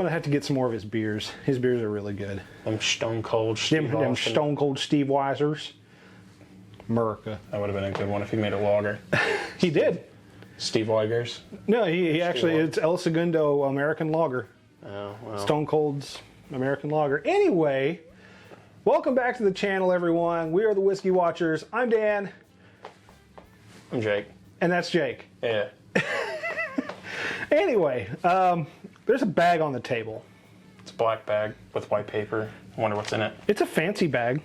gonna have to get some more of his beers. His beers are really good. Them Stone Cold Steve Them Stone Cold Steve Weisers. America. That would have been a good one if he made a lager. He did. Steve Weigers? No, he actually, it's El Segundo American Lager. Oh, well. Stone Cold's American Lager. Anyway, welcome back to the channel, everyone. We are the Whiskey Watchers. I'm Dan. I'm Jake. And that's Jake. Yeah. Anyway, there's a bag on the table. It's a black bag with white paper. I wonder what's in it. It's a fancy bag.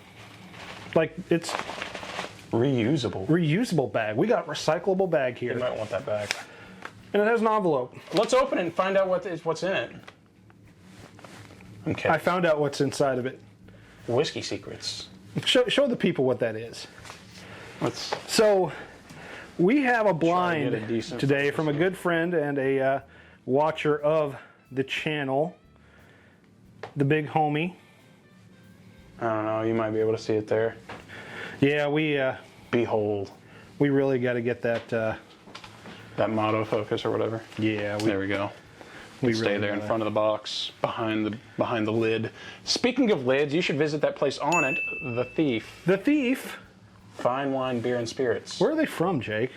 Like, it's reusable bag. We got a recyclable bag here. You might want that bag. And it has an envelope. Let's open it and find out what's in it. Okay. I found out what's inside of it. Whiskey secrets. Show the people what that is. Let's. So, we have a blind decent today from a good friend and a watcher of the channel, the big homie. I don't know. You might be able to see it there. Yeah, we Behold. We really got to get that. That motto focus or whatever. Yeah. There we go. We stay really there in front of the box, behind the lid. Speaking of lids, you should visit that place on it, The Thief. The Thief. Fine wine, beer, and spirits. Where are they from, Jake?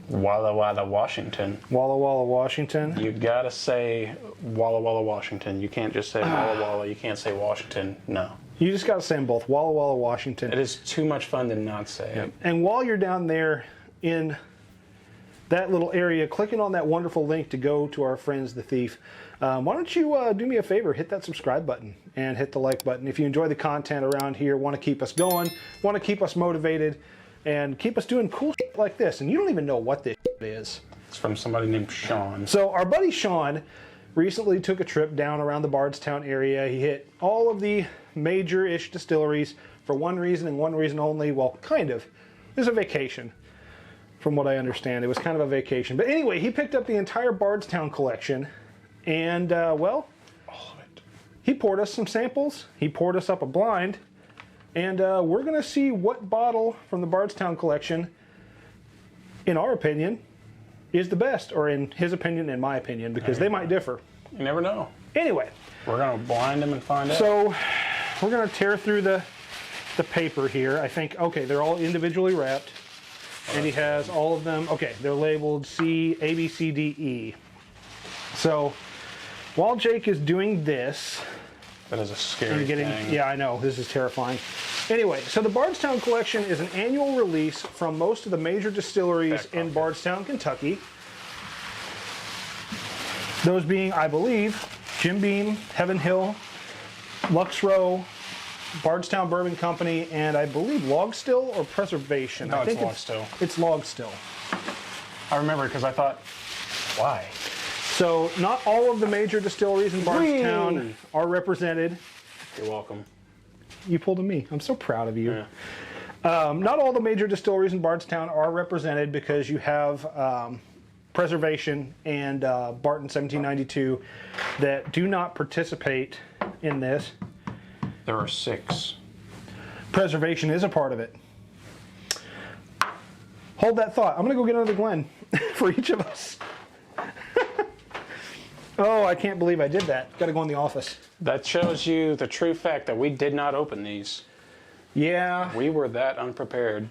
Walla Walla, Washington. Walla Walla, Washington? You gotta say Walla Walla, Washington. You can't just say Walla Walla. You can't say Washington. No. You just gotta say them both. Walla Walla, Washington. It is too much fun to not say it. And while you're down there in that little area, clicking on that wonderful link to go to our friends, The Thief, why don't you do me a favor, hit that subscribe button and hit the like button. If you enjoy the content around here, want to keep us going, want to keep us motivated, and keep us doing cool shit like this, and you don't even know what this shit is. It's from somebody named Shaun. So our buddy Shaun recently took a trip down around the Bardstown area. He hit all of the major-ish distilleries for one reason and one reason only. Well, kind of. It was a vacation. From what I understand, it was kind of a vacation. But anyway, he picked up the entire Bardstown Collection, and, well, all of it. He poured us some samples. He poured us up a blind, and we're going to see what bottle from the Bardstown Collection, in our opinion, is the best, or in his opinion, in my opinion, because they might differ. You never know. Anyway. We're going to blind him and find out. So, we're going to tear through the paper here. I think, okay, they're all individually wrapped. And he has all of them. Okay, they're labeled C, A, B, C, D, E. So, while Jake is doing this... That is a scary thing. Yeah, I know. This is terrifying. Anyway, so the Bardstown Collection is an annual release from most of the major distilleries in Bardstown, Kentucky. Those being, I believe, Jim Beam, Heaven Hill, Lux Row, Bardstown Bourbon Company, and I believe Log Still or Preservation. No, I think it's Log Still. It's Log Still. I remember because I thought, why? So not all of the major distilleries in Bardstown are represented. You're welcome. You pulled a me. I'm so proud of you. Yeah. Not all the major distilleries in Bardstown are represented because you have Preservation and Barton 1792 that do not participate in this. There are 6. Preservation is a part of it. Hold that thought. I'm going to go get another Glen for each of us. Oh, I can't believe I did that. Got to go in the office. That shows you the true fact that we did not open these. Yeah. We were that unprepared.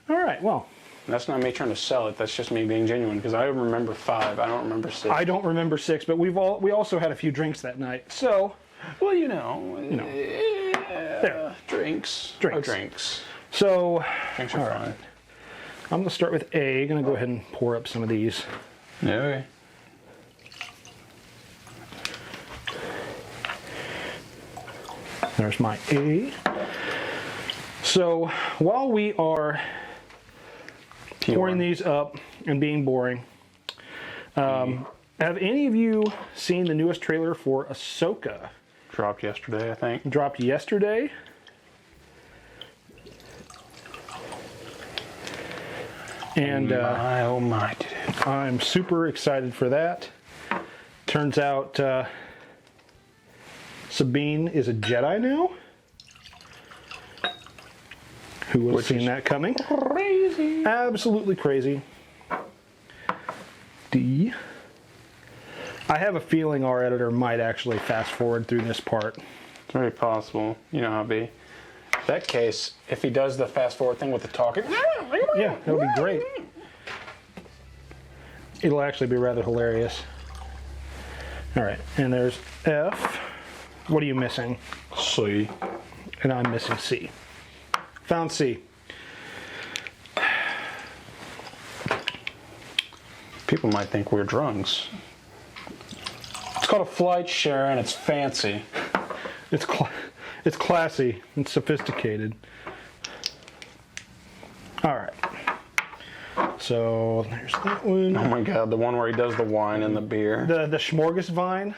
All right, well. That's not me trying to sell it. That's just me being genuine because I remember 5. I don't remember 6. I don't remember 6, but we also had a few drinks that night. So, well, you know. There. Drinks. So, drinks are fine. I'm going to start with A. Going to go ahead and pour up some of these. Okay. There's my A. So, while we are pouring these up and being boring, have any of you seen the newest trailer for Ahsoka? Dropped yesterday, I think. Dropped yesterday. And my, oh my, did it. I'm super excited for that. Turns out Sabine is a Jedi now. Who would have seen that coming? Crazy. Absolutely crazy. D. I have a feeling our editor might actually fast forward through this part. It's very possible. You know how it be. In that case, if he does the fast forward thing with the talking, yeah, that'll be great. It'll actually be rather hilarious. All right, and there's F. What are you missing? C. And I'm missing C. Found C. People might think we're drunks. It's called a flight share and it's fancy. It's classy and sophisticated. All right. So there's that one. Oh my God, the one where he does the wine and the beer. The smorgasvine.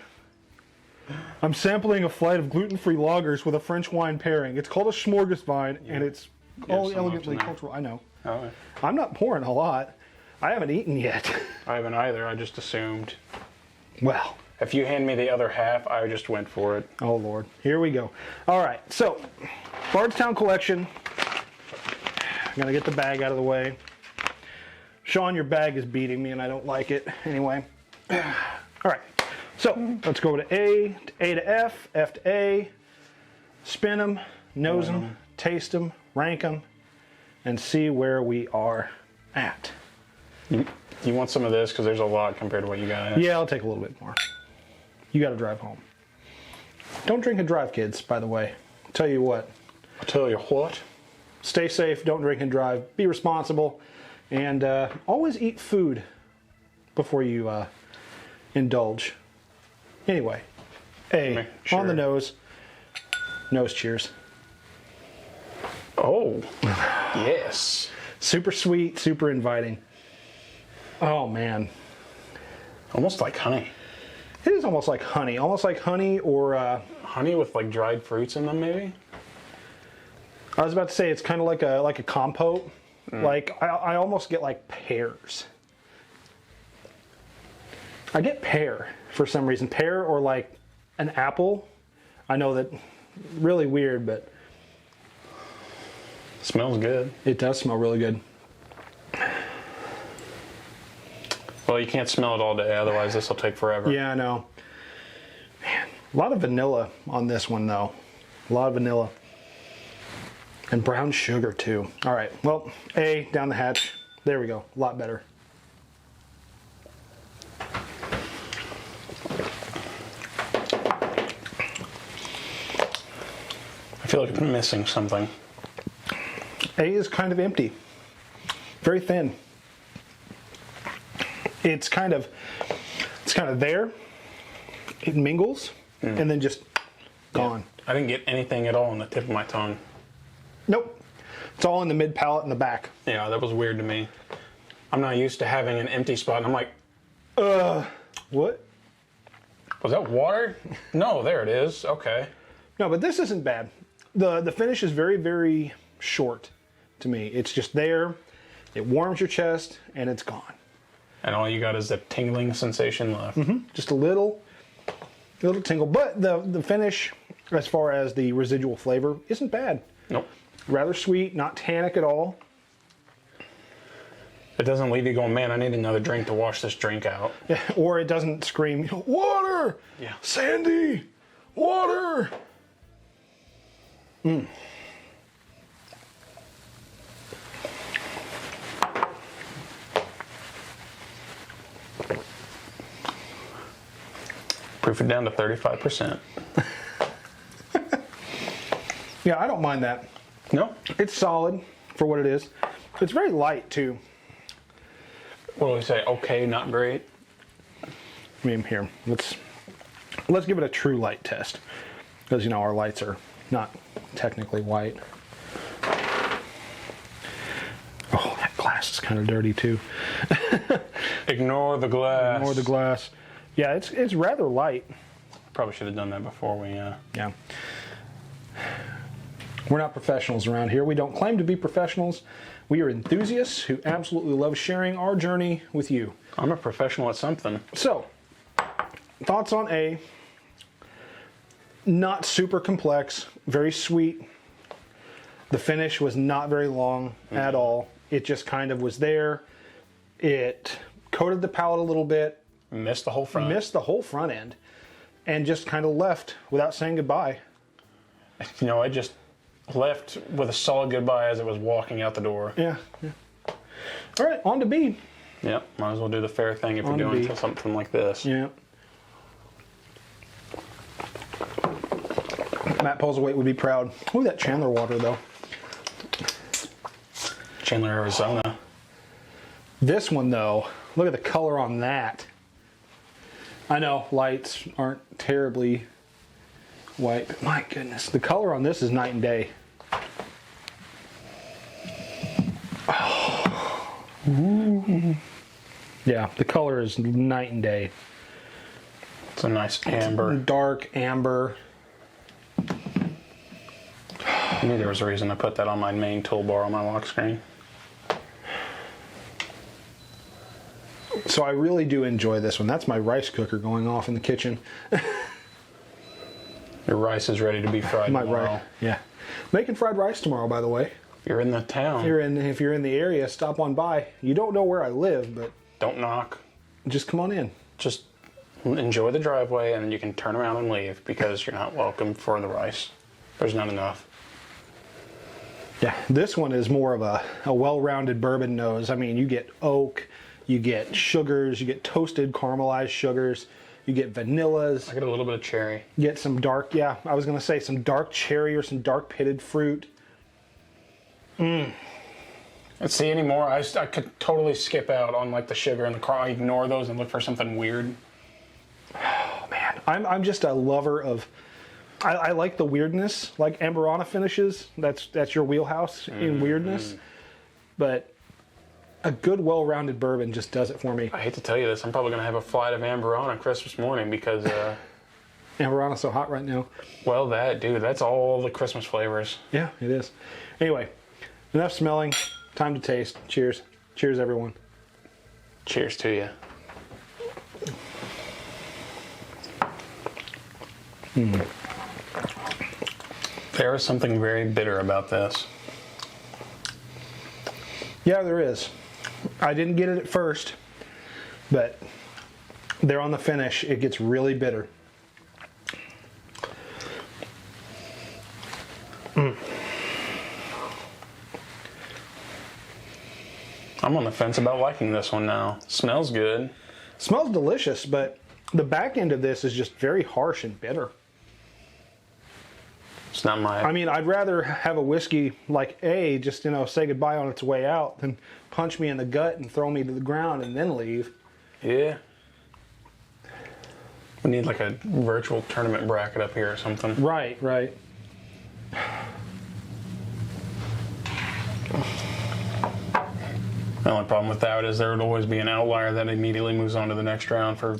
I'm sampling a flight of gluten-free lagers with a French wine pairing. It's called a smorgasvine, and it's all elegantly cultural. I know. Oh, I'm not pouring a lot. I haven't eaten yet. I haven't either. I just assumed. Well. If you hand me the other half, I just went for it. Oh, Lord. Here we go. All right. So, Bardstown Collection. I'm going to get the bag out of the way. Shaun, your bag is beating me, and I don't like it. Anyway. All right. So, let's go to A to F, F to A. Spin them, nose them, taste them, rank them, and see where we are at. You want some of this? Because there's a lot compared to what you got. Yeah, I'll take a little bit more. You got to drive home. Don't drink and drive, kids, by the way. I'll tell you what. I'll tell you what. Stay safe. Don't drink and drive. Be responsible. And always eat food before you indulge. Anyway. A. Sure. On the nose. Nose cheers. Oh. Yes. Super sweet. Super inviting. Oh, man. Almost like honey. It is almost like honey. Almost like honey or... honey with like dried fruits in them, maybe? I was about to say it's kind of like a compote. Like, I almost get like pears. I get pear for some reason. Pear or like an apple. I know that really weird, but... Smells good. It does smell really good. Well, you can't smell it all day, otherwise this will take forever. Yeah, I know. Man, a lot of vanilla on this one, though. A lot of vanilla. And brown sugar, too. All right, well, A, down the hatch. There we go, a lot better. I feel like I'm missing something. A is kind of empty. Very thin. It's kind of there. It mingles and then just gone. Yeah. I didn't get anything at all on the tip of my tongue. Nope. It's all in the mid palate and the back. Yeah, that was weird to me. I'm not used to having an empty spot, and I'm like, what? Was that water? No, there it is. Okay. No, but this isn't bad. The finish is very, very short to me. It's just there. It warms your chest, and it's gone. And all you got is a tingling sensation left. Just a little tingle. But the finish, as far as the residual flavor, isn't bad. Nope. Rather sweet, not tannic at all. It doesn't leave you going, man, I need another drink to wash this drink out. Yeah, or it doesn't scream, water! Yeah. Sandy! Water! Proof it down to 35%. Yeah, I don't mind that. No? It's solid for what it is. It's very light, too. What do we say? Okay, not great? I mean, here, let's give it a true light test. Because, you know, our lights are not technically white. Oh, that glass is kind of dirty, too. Ignore the glass. Ignore the glass. Yeah, it's rather light. Probably should have done that before we... Yeah. We're not professionals around here. We don't claim to be professionals. We are enthusiasts who absolutely love sharing our journey with you. I'm a professional at something. So, thoughts on A. Not super complex, very sweet. The finish was not very long at all. It just kind of was there. It coated the palate a little bit. Missed the whole front. Missed the whole front end. And just kind of left without saying goodbye. You know, I just left with a solid goodbye as I was walking out the door. Yeah. All right, on to B. Yep, might as well do the fair thing if you're doing something like this. Yeah. Matt Postlethwaite would be proud. Ooh, that Chandler water, though. Chandler, Arizona. This one, though, look at the color on that. I know lights aren't terribly white, but my goodness, the color on this is night and day. Oh. Ooh. Yeah, the color is night and day. It's a nice amber. Dark amber. I knew there was a reason I put that on my main toolbar on my lock screen. So I really do enjoy this one. That's my rice cooker going off in the kitchen. Your rice is ready to be fried tomorrow. Yeah. Making fried rice tomorrow, by the way. If you're in the town. If you're in the area, stop on by. You don't know where I live, but... Don't knock. Just come on in. Just enjoy the driveway, and you can turn around and leave because you're not welcome for the rice. There's not enough. Yeah, this one is more of a well-rounded bourbon nose. I mean, you get oak, you get sugars, you get toasted caramelized sugars, you get vanillas. I get a little bit of cherry. You get some dark, yeah, I was going to say some dark cherry or some dark pitted fruit. Let's see anymore. I could totally skip out on like the sugar and the car. I ignore those and look for something weird. Oh man, I'm just a lover of. I like the weirdness, like Amberana finishes. That's your wheelhouse in weirdness, but a good, well-rounded bourbon just does it for me. I hate to tell you this, I'm probably gonna have a flight of Amberana Christmas morning because. Amberana's so hot right now. Well, that's all the Christmas flavors. Yeah, it is. Anyway, enough smelling. Time to taste. Cheers. Cheers, everyone. Cheers to you. There is something very bitter about this. Yeah, there is. I didn't get it at first, but there on the finish, it gets really bitter. I'm on the fence about liking this one now. Smells good. Smells delicious, but the back end of this is just very harsh and bitter. It's not my... I mean, I'd rather have a whiskey like A, just, say goodbye on its way out than punch me in the gut and throw me to the ground and then leave. Yeah. We need like a virtual tournament bracket up here or something. Right. The only problem with that is there would always be an outlier that immediately moves on to the next round for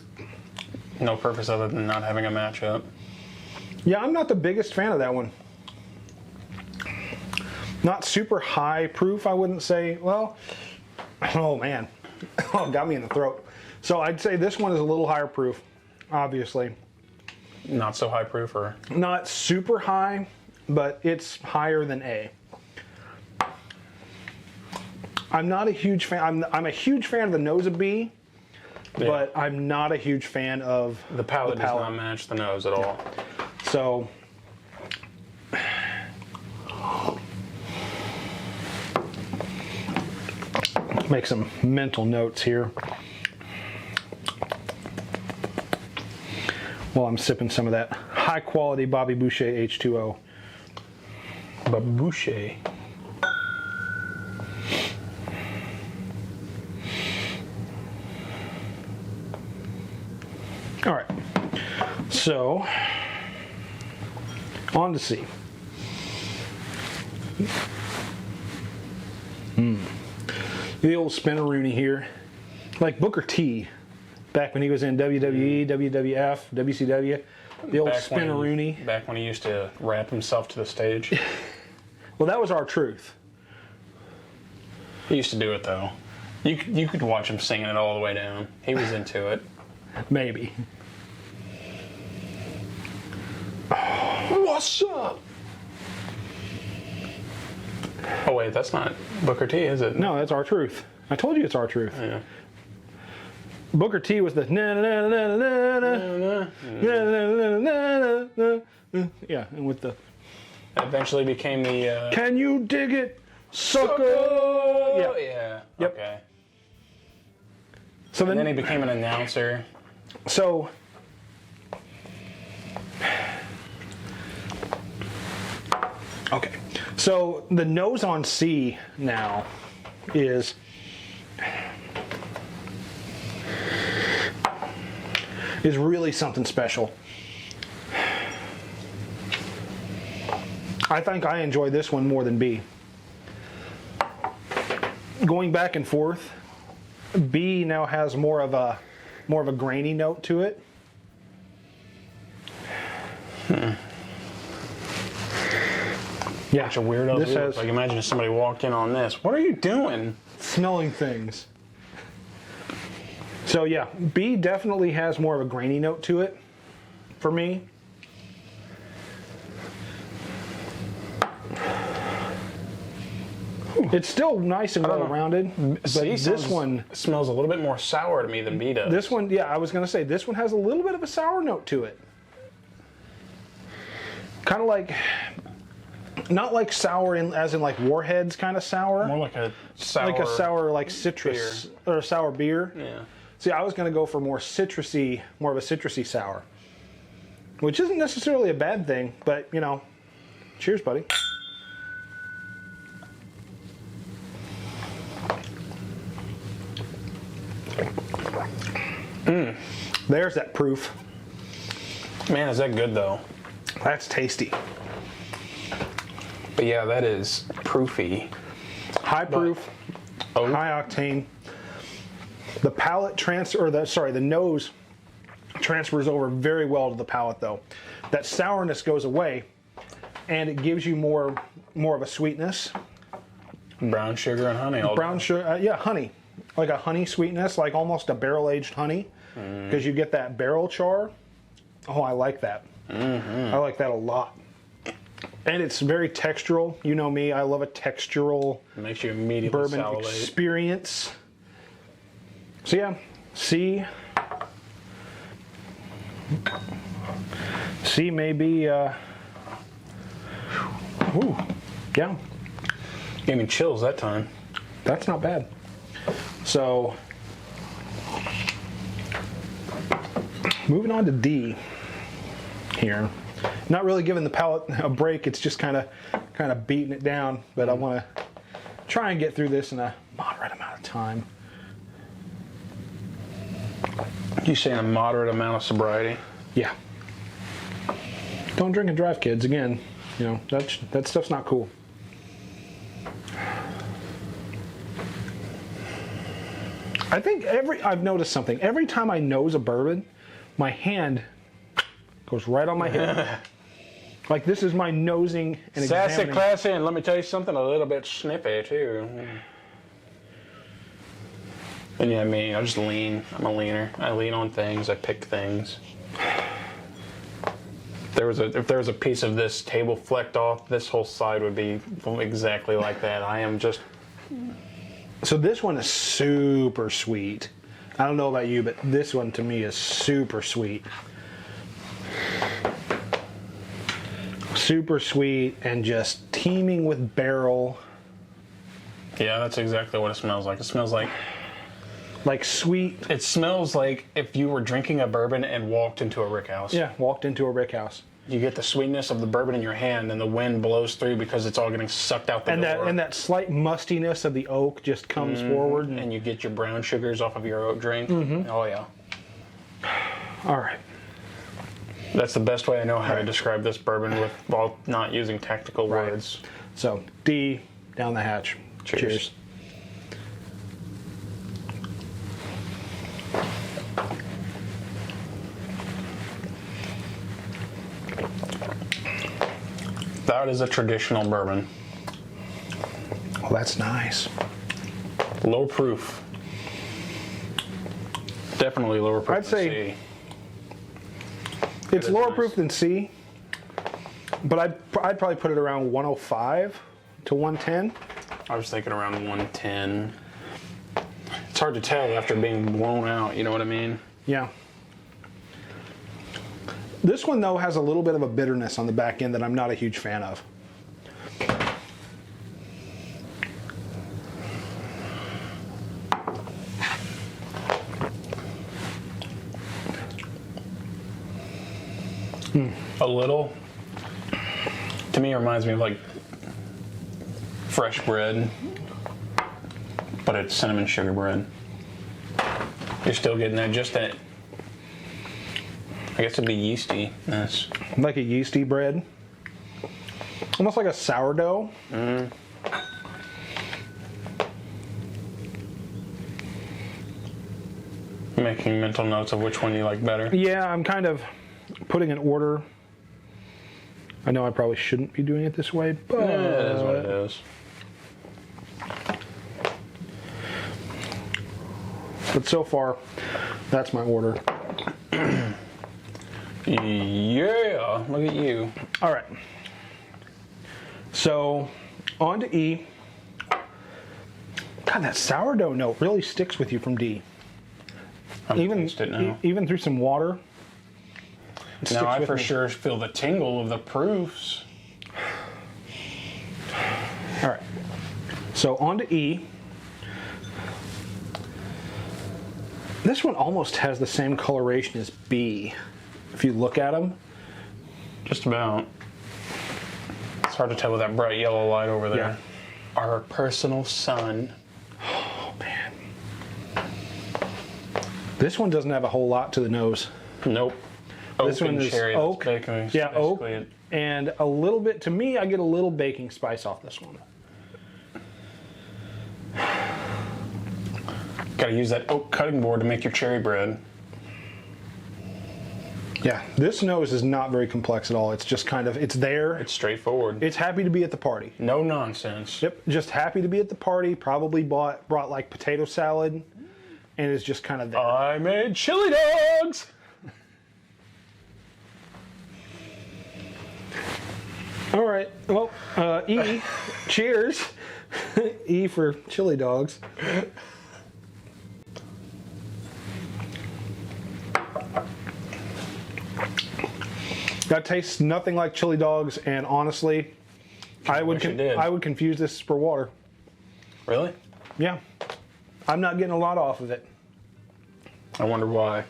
no purpose other than not having a matchup. Yeah, I'm not the biggest fan of that one. Not super high proof, I wouldn't say. Well, oh man, got me in the throat. So I'd say this one is a little higher proof, obviously. Not so high proof, or? Not super high, but it's higher than A. I'm not a huge fan. I'm a huge fan of the nose of B, but I'm not a huge fan of the palate. Does not match the nose at all. So make some mental notes here while I'm sipping some of that high quality Bobby Boucher H2O. Bobby Boucher. All right, so on to C. The old Spinneroonie here, like Booker T, back when he was in WWE, WWF, WCW. The old Spinneroonie. Back when he used to rap himself to the stage. Well, that was R-Truth. He used to do it though. You could watch him singing it all the way down. He was into it. Maybe. What's up? Oh wait, that's not Booker T, is it? No, that's R-Truth. I told you it's R-Truth. Yeah. Booker T was the na na na na na na na na na na. Yeah, and with the eventually became the Can you dig it, sucker? Yeah. Yeah. Yep. Okay. So and then he became an announcer. So okay. So the nose on C now is really something special. I think I enjoy this one more than B. Going back and forth, B now has more of a grainy note to it. Yeah, bunch of weirdos. This has like imagine if somebody walked in on this. What are you doing? Smelling things. So yeah, B definitely has more of a grainy note to it for me. It's still nice and well-rounded, but this one smells a little bit more sour to me than B does. This one, yeah, I was going to say, this one has a little bit of a sour note to it. Kind of like, not like sour as in like Warheads kind of sour. More like a sour. Like citrus beer. Or a sour beer. Yeah. See, I was going to go for more of a citrusy sour. Which isn't necessarily a bad thing, but, you know, cheers, buddy. There's that proof. Man, is that good though? That's tasty. But yeah, that is proofy. High proof, high octane. The palate the nose transfers over very well to the palate though. That sourness goes away, and it gives you more of a sweetness. Brown sugar and honey. Brown sugar, yeah, honey, like a honey sweetness, like almost a barrel-aged honey, because you get that barrel char. Oh, I like that. I like that a lot. And it's very textural. You know me, I love a textural makes you immediately bourbon salivate. Experience. So yeah, C may be, ooh, yeah. Gave me chills that time. That's not bad. So, moving on to D here. Not really giving the palate a break. It's just kind of beating it down. But I want to try and get through this in a moderate amount of time. You saying a moderate amount of sobriety? Yeah. Don't drink and drive, kids. Again, you know that stuff's not cool. I think I've noticed something. Every time I nose a bourbon, my hand goes right on my hip. Like this is my nosing and sassy, examining. classy, and let me tell you something, a little bit snippy too. And yeah, me, I just lean. I'm a leaner. I lean on things. I pick things. If there was a piece of this table flecked off, this whole side would be exactly like that. I am just. So this one is super sweet. I don't know about you, but this one to me is super sweet. Super sweet and just teeming with barrel. Yeah, that's exactly what it smells like. It smells like sweet. It smells like if you were drinking a bourbon and walked into a rick house. Yeah, walked into a rick house. You get the sweetness of the bourbon in your hand, and the wind blows through because it's all getting sucked out the door. And that slight mustiness of the oak just comes forward. And you get your brown sugars off of your oat drink. Oh, yeah. All right. That's the best way I know how to describe this bourbon while not using technical words. So, D, down the hatch. Cheers. That is a traditional bourbon. Well, that's nice. Low proof. Definitely lower proof I'd say it's lower proof than C, but I'd probably put it around 105 to 110. I was thinking around 110. It's hard to tell after being blown out, you know what I mean? Yeah. This one, though, has a little bit of a bitterness on the back end that I'm not a huge fan of. A little. To me, it reminds me of like fresh bread, but it's cinnamon sugar bread. You're still getting that, just that, I guess it'd be yeasty. Yes. Like a yeasty bread. Almost like a sourdough. Making mental notes of which one you like better. Yeah, I'm kind of putting an order. I know I probably shouldn't be doing it this way, but Yeah, it is what it is. But so far, that's my order. Yeah, look at you. All right. So, on to E. God, that sourdough note really sticks with you from D. Even it now. Even through some water. Now I for sure feel the tingle of the proofs. All right. So on to E. This one almost has the same coloration as B. If you look at them. Just about. It's hard to tell with that bright yellow light over there. Yeah. Our personal sun. Oh, man. This one doesn't have a whole lot to the nose. Nope. This one is cherry, oak. Yeah, oak. It. And a little bit, to me, I get a little baking spice off this one. Gotta use that oak cutting board to make your cherry bread. Yeah, this nose is not very complex at all. It's just kind of, it's there. It's straightforward. It's happy to be at the party. No nonsense. Yep, just happy to be at the party. Probably brought like potato salad, and is just kind of there. I made chili dogs! All right, well, E, cheers. E for chili dogs. That tastes nothing like chili dogs, and honestly, I would confuse this for water. Really? Yeah, I'm not getting a lot off of it. I wonder why.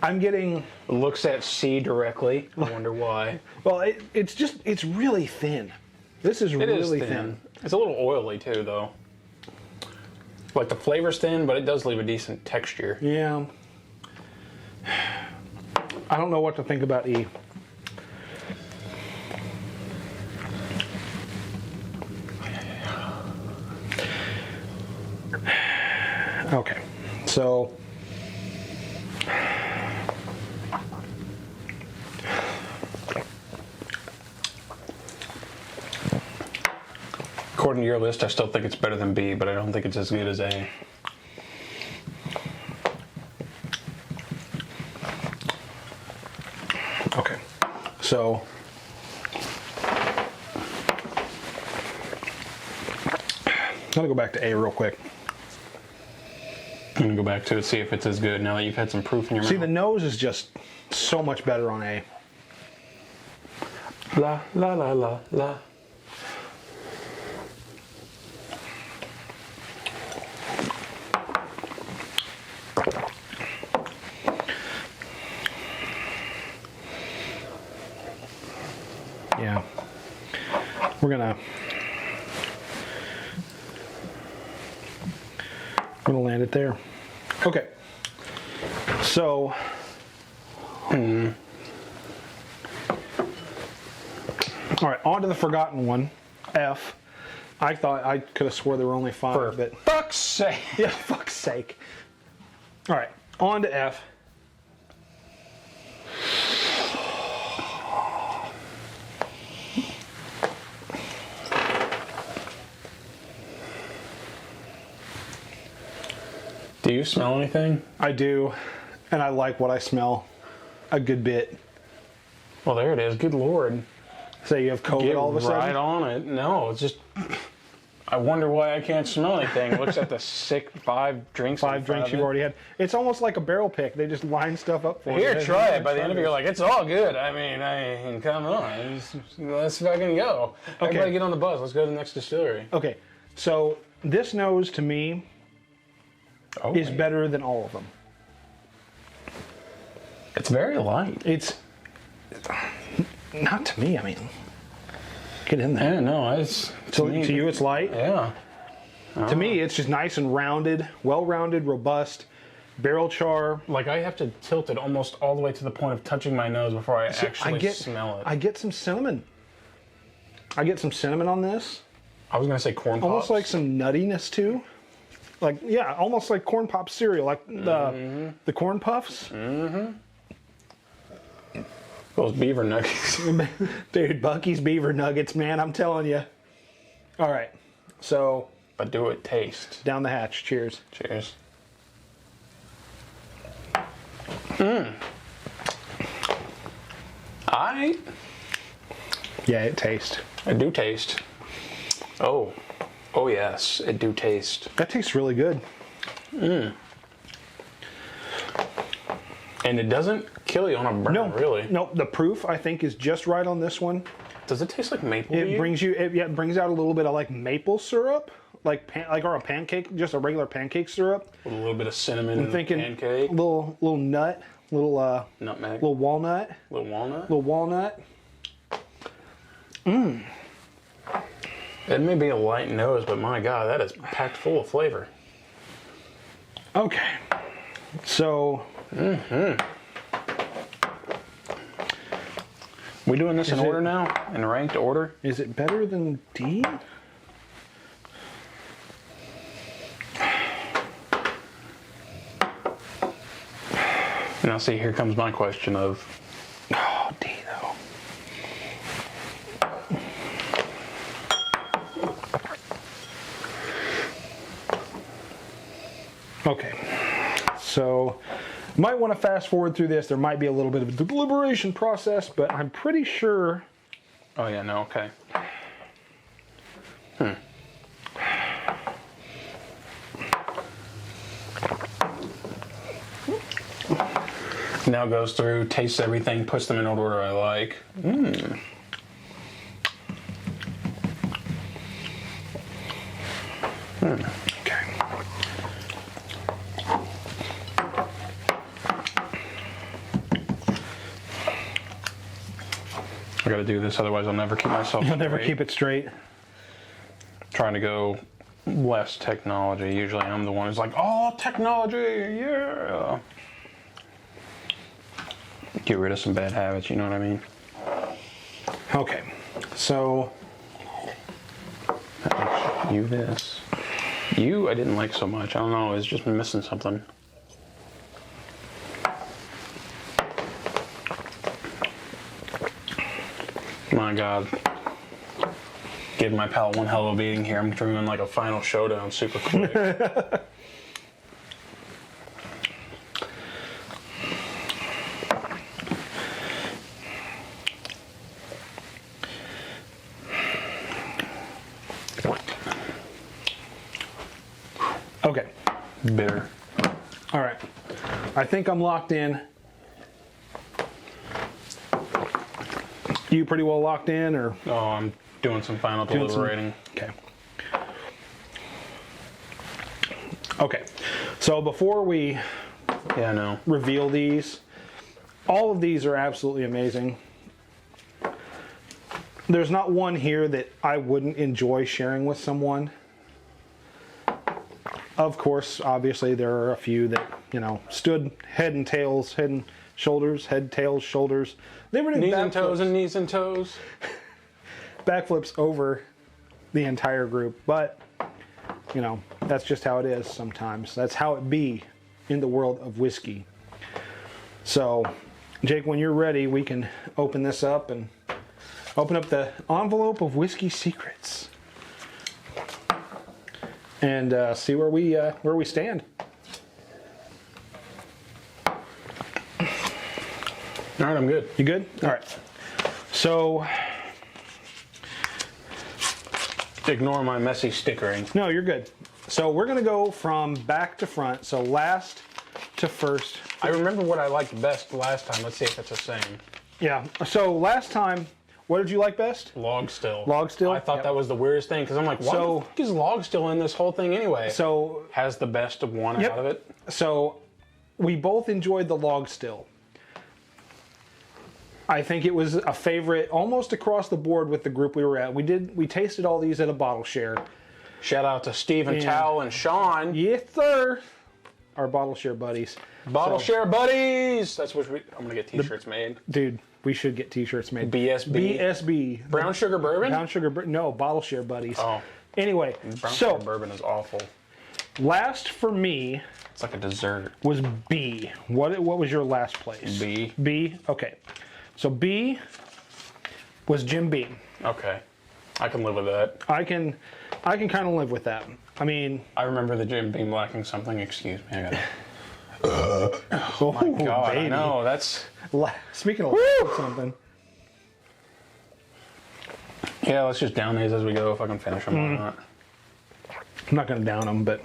I'm getting... Looks at C directly. I wonder why. Well, it's really thin. This is really thin. It's a little oily too, though. Like the flavor's thin, but it does leave a decent texture. Yeah. I don't know what to think about E. Okay, so according to your list, I still think it's better than B, but I don't think it's as good as A. okay, so I'm gonna go back to A real quick. I'm gonna go back to it, see if it's as good now that you've had some proof in your mouth. See, the nose is just so much better on A. La la la la la. Yeah, we're gonna land it there. Okay, so all right, on to the forgotten one, F. I thought I could have swore there were only 5, but fuck's sake. Yeah, fuck's sake. All right, on to F. Do you smell anything? I do, and I like what I smell a good bit. Well, there it is. Good Lord. Say you have COVID Get all of a sudden? right on it. No, it's just... I wonder why I can't smell anything. Looks at the sick 5 drinks. 5 drinks you've already had. It's almost like a barrel pick. They just line stuff up for you. Here, try it. By the end of it, you're like, it's all good. I mean, come on. Let's fucking go. Okay. Everybody get on the bus. Let's go to the next distillery. Okay, so this nose to me is better than all of them. It's very light. It's not to me. I mean, get in there. Yeah, no, it's To you, it's light. yeah. To me, it's just nice and rounded, well-rounded, robust, barrel char. Like I have to tilt it almost all the way to the point of touching my nose before I actually smell it. I get some cinnamon. I get some cinnamon on this. I was gonna say corn pops. Almost like some nuttiness too. Like, yeah, almost like corn pop cereal, like the corn puffs. Those beaver nuggets. Dude, Bucky's beaver nuggets, man, I'm telling you. All right, so But do it taste. down the hatch. Cheers. Cheers. Yeah, it tastes. It do taste. Oh yes, it do taste. That tastes really good. And it doesn't kill you on a burn, No, really. No, the proof I think is just right on this one. Does it taste like maple? to It you? brings you, it brings out a little bit of like maple syrup, like or a pancake, just a regular pancake syrup. With a little bit of cinnamon I'm in thinking the pancake. little nut, little Nutmeg. little walnut, Little walnut. little walnut. It may be a light nose, but my God, that is packed full of flavor. Okay, so We doing this in Is order it- now? In ranked order? is it better than D? Now see, here comes my question of, Oh, D though. Okay, so might want to fast forward through this. There might be a little bit of a deliberation process, but I'm pretty sure. oh yeah, no, okay. Now goes through, tastes everything, puts them in order I like. Okay. I gotta do this, otherwise I'll never keep myself You'll never straight. keep it straight. Trying to go less technology. Usually I'm the one who's like, oh, technology, yeah. Get rid of some bad habits, you know what I mean? Okay, so You this. You I didn't like so much. I don't know, it's just missing something. My God. Give my palate one hell of a beating here. I'm doing like a final showdown super quick. okay, Bitter. all right. I think I'm locked in. You pretty well locked in, or Oh, I'm doing some final Doing some- deliberating. okay? Okay, so before we Yeah, no. reveal these, all of these are absolutely amazing. There's not one here that I wouldn't enjoy sharing with someone. Of course, obviously, there are a few that, you know, stood head and tails, head and shoulders, head, tails, shoulders. They were doing Knees and toes backflips, and knees and toes. backflips over the entire group. But, you know, that's just how it is sometimes. That's how it be in the world of whiskey. So, Jake, when you're ready, we can open this up and open up the envelope of whiskey secrets and see where we stand. All right, I'm good. You good? All right. So Ignore my messy stickering. No, you're good. So we're going to go from back to front. So last to first. I remember what I liked best last time. Let's see if it's the same. Yeah. So last time, what did you like best? Log still. Log still? I thought Yep. that was the weirdest thing because I'm like, why the fuck is log still in this whole thing anyway? So has the best of one out of it. So we both enjoyed the log still. I think it was a favorite almost across the board with the group we were at. We tasted all these at a bottle share. Shout out to Steve and Tal and Shaun. Yes, sir. Our bottle share buddies. Bottle share buddies. That's what I'm gonna get T-shirts made. Dude, we should get T-shirts made. BSB. BSB. Brown sugar bourbon. Brown sugar. No, bottle share buddies. Oh. Anyway, Brown sugar bourbon is awful. last for me It's like a dessert. was B. What was your last place? B. B. Okay. So B was Jim Beam. Okay. I can live with that. I can kind of live with that. I mean, I remember the Jim Beam lacking something. Excuse me. I got oh my God. baby. I know. That's. Speaking of something. Yeah, let's just down these as we go if I can finish them or not. I'm not going to down them, but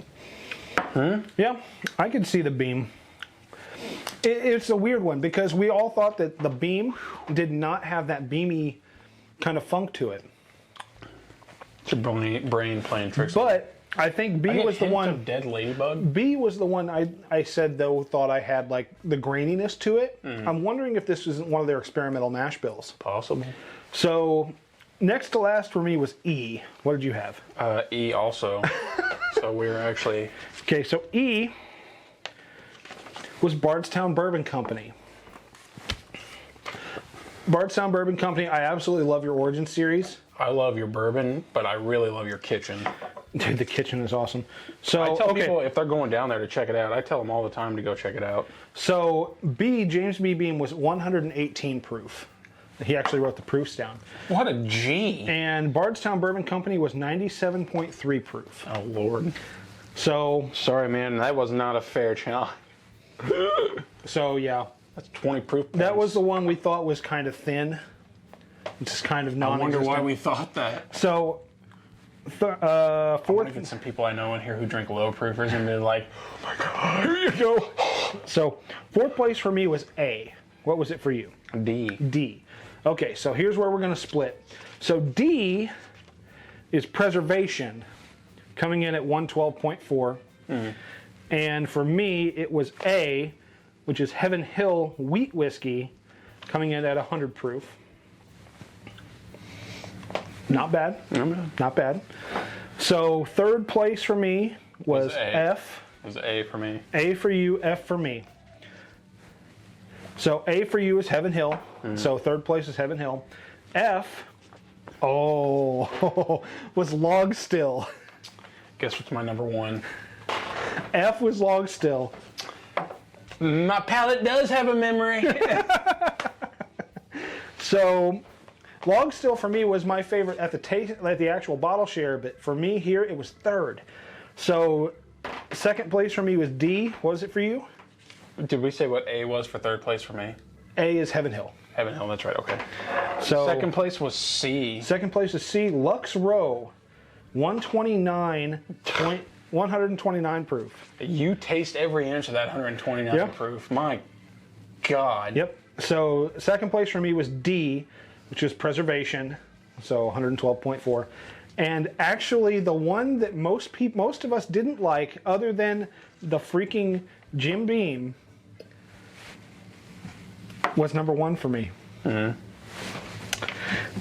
yeah, I could see the Beam. It's a weird one because we all thought that the Beam did not have that beamy kind of funk to it. It's your brain playing tricks. But I think B was the one. Of dead ladybug. B was the one I said though thought I had like the graininess to it. I'm wondering if this isn't one of their experimental mash bills. Possible. So next to last for me was E. What did you have? E also. So we're actually. Okay, so E was Bardstown Bourbon Company. Bardstown Bourbon Company, I absolutely love your Origin series. I love your bourbon, but I really love your kitchen. Dude, the kitchen is awesome. So I tell people if they're going down there to check it out, I tell them all the time to go check it out. So B, James B. Beam was 118 proof. He actually wrote the proofs down. What a G. And Bardstown Bourbon Company was 97.3 proof. Oh, Lord. So, Sorry, man. That was not a fair challenge. so yeah. That's 20 proof points. That was the one we thought was kind of thin. Just kind of I non-existent. wonder why we thought that. So, I'm going fourth. to get some people I know in here who drink low proofers and they're like, oh my God, here you go. So, fourth place for me was A. What was it for you? D. D. Okay, so here's where we're going to split. So D is Preservation, coming in at 112.4. And for me, it was A, which is Heaven Hill Wheat Whiskey, coming in at 100 proof. Not bad. Not bad. So third place for me was F. It was A for me. A for you, F for me. So A for you is Heaven Hill. So third place is Heaven Hill. F, was Log Still. Guess what's my number one? F was Log Still. My palate does have a memory. So Log Still for me was my favorite at the actual bottle share, but for me here it was third. So second place for me was D. What was it for you? Did we say what A was for third place for me? A is Heaven Hill. Heaven Hill, that's right, okay. So Second place was C. Second place is C, Lux Row, 129 proof. You taste every inch of that 129 Yeah. proof. My God. Yep. So second place for me was D, which is Preservation, so 112.4. And actually the one that most of us didn't like, other than the freaking Jim Beam, was number one for me.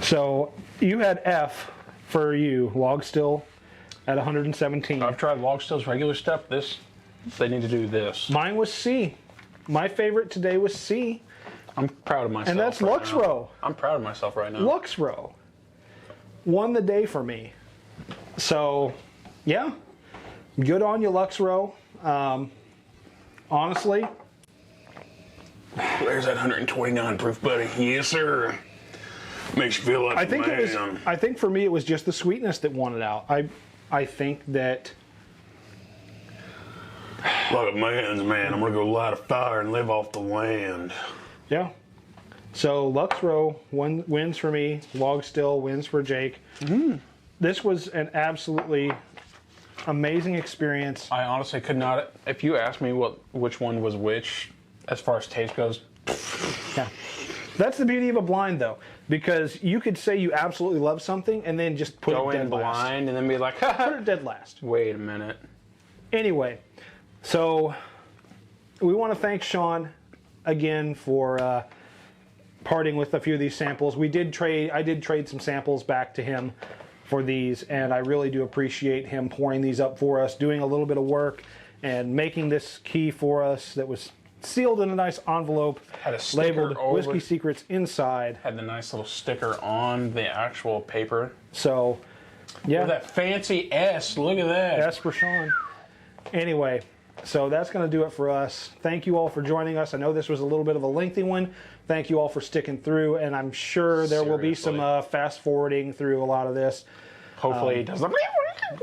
So you had F for you, Log Still at 117. I've tried Log Still's regular stuff. They need to do this. Mine was C. My favorite today was C. I'm proud of myself. And that's right Lux now. Row. I'm proud of myself right now. Lux Row won the day for me. So, yeah, good on you, Lux Row. Honestly, There's that 129 proof, buddy. Yes, sir. Makes you feel like I think a man. it was. I think for me, it was just the sweetness that won it out. I think that. Like a man's man. I'm gonna go light a fire and live off the land. Yeah. So Lux Row wins for me. Log Still wins for Jake. this was an absolutely amazing experience. I honestly could not. If you asked me which one was which, as far as taste goes, Yeah. That's the beauty of a blind, though, because you could say you absolutely love something and then just put go it dead in last. blind and then be like, Put it dead last. wait a minute. Anyway, so we want to thank Shaun again for parting with a few of these samples. I did trade some samples back to him for these, and I really do appreciate him pouring these up for us, doing a little bit of work, and making this key for us that was sealed in a nice envelope, Had a sticker labeled over- Whiskey Secrets inside. Had the nice little sticker on the actual paper. So, yeah. With that fancy S, look at that. That's for Shaun. Anyway, so that's going to do it for us. Thank you all for joining us. I know this was a little bit of a lengthy one. Thank you all for sticking through, and I'm sure there will be some fast forwarding through a lot of this. Hopefully it doesn't.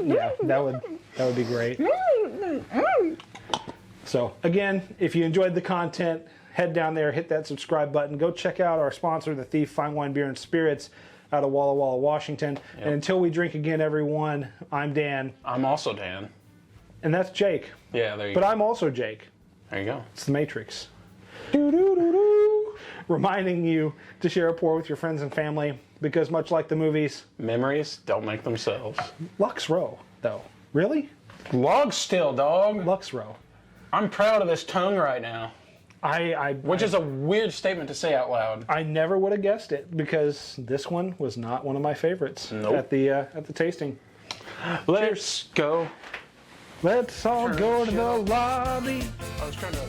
Yeah, that would be great. So again, if you enjoyed the content, head down there, hit that subscribe button. Go check out our sponsor, The Thief Fine Wine, Beer, and Spirits, out of Walla Walla, Washington. Yep. And until we drink again, everyone, I'm Dan. I'm also Dan. And that's Jake. Yeah, there you But go. I'm also Jake. There you go. It's the Matrix. Doo-doo-doo-doo. Reminding you to share a pour with your friends and family, because much like the movies, Memories don't make themselves. Lux Row, though. Really? Log still, dog. Lux Row. I'm proud of this tongue right now. Which is a weird statement to say out loud. I never would have guessed it, because this one was not one of my favorites Nope. at the tasting. Let's go. Let's all go to the lobby. I was trying to.